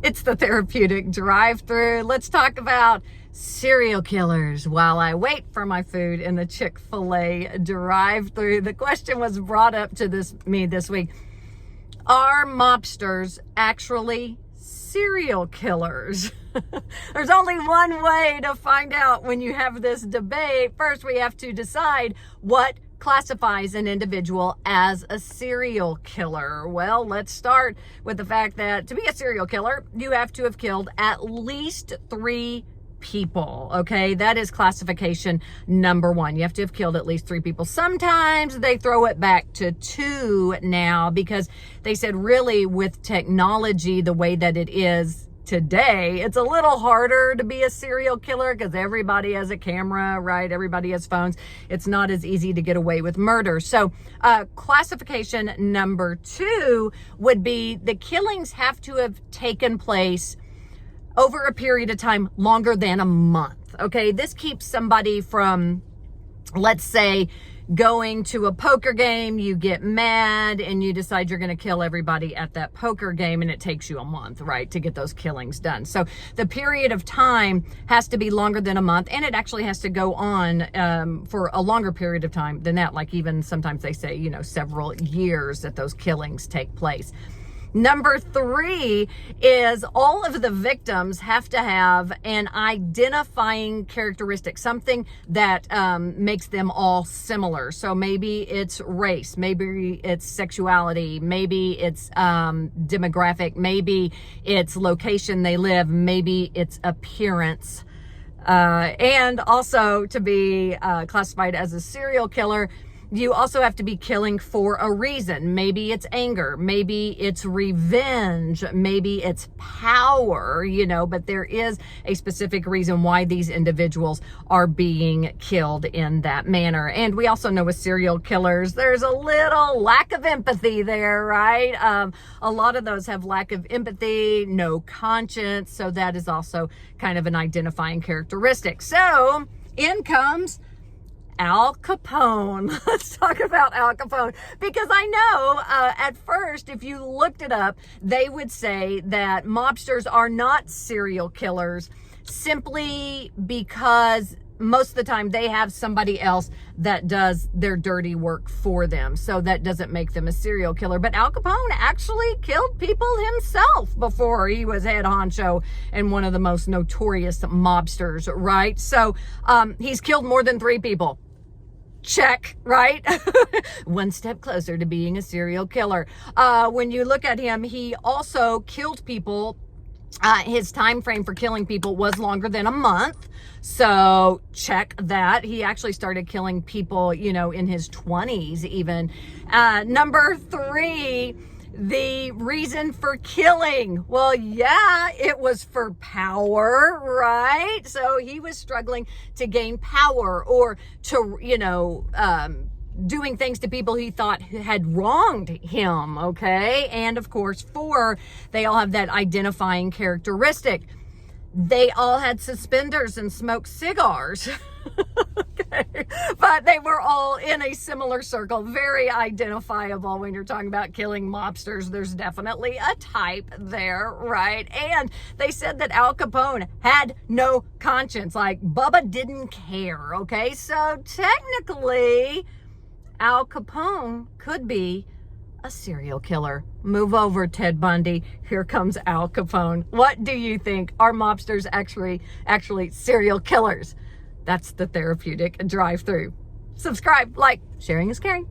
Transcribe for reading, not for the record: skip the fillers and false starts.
It's the Therapeutic Drive-Thru. Let's talk about serial killers while I wait for my food in the Chick-fil-A drive-thru. The question was brought up to me this week. Are mobsters actually serial killers? There's only one way to find out when you have this debate. First, we have to decide what classifies an individual as a serial killer. Well, let's start with the fact that to be a serial killer, you have to have killed at least 3 people. Okay, that is classification number 1. You have to have killed at least 3 people. Sometimes they throw it back to 2 now because they said really with technology the way that it is today, it's a little harder to be a serial killer because everybody has a camera, right? Everybody has phones. It's not as easy to get away with murder. So classification number 2 would be the killings have to have taken place over a period of time longer than a month. Okay, this keeps somebody from, let's say, going to a poker game, you get mad and you decide you're going to kill everybody at that poker game, and it takes you a month, right, to get those killings done. So the period of time has to be longer than a month, and it actually has to go on for a longer period of time than that, like even sometimes they say, several years that those killings take place. Number 3 is all of the victims have to have an identifying characteristic, something that makes them all similar. So maybe it's race, maybe it's sexuality, maybe it's demographic, maybe it's location they live, maybe it's appearance. And also to be classified as a serial killer, you also have to be killing for a reason. Maybe it's anger, maybe it's revenge, maybe it's power, but there is a specific reason why these individuals are being killed in that manner. And we also know with serial killers, there's a little lack of empathy there, right? A lot of those have lack of empathy, no conscience. So that is also kind of an identifying characteristic. So in comes Al Capone. Let's talk about Al Capone, because I know at first, if you looked it up, they would say that mobsters are not serial killers simply because most of the time they have somebody else that does their dirty work for them. So that doesn't make them a serial killer. But Al Capone actually killed people himself before he was head honcho and one of the most notorious mobsters, right? So he's killed more than 3 people. Check, right? One step closer to being a serial killer. When you look at him, he also killed people. His time frame for killing people was longer than a month. So check that. He actually started killing people, in his 20s even. Number 3, the reason for killing. Well, yeah, it was for power, right? So he was struggling to gain power or to, doing things to people he thought had wronged him, okay? And of course, 4, they all have that identifying characteristic. They all had suspenders and smoked cigars. Okay, but they were all in a similar circle, very identifiable. When you're talking about killing mobsters, there's definitely a type there, right? And they said that Al Capone had no conscience, like Bubba didn't care, okay? So technically, Al Capone could be a serial killer. Move over, Ted Bundy. Here comes Al Capone. What do you think? Are mobsters actually serial killers? That's the Therapeutic Drive-Thru. Subscribe, like, sharing is caring.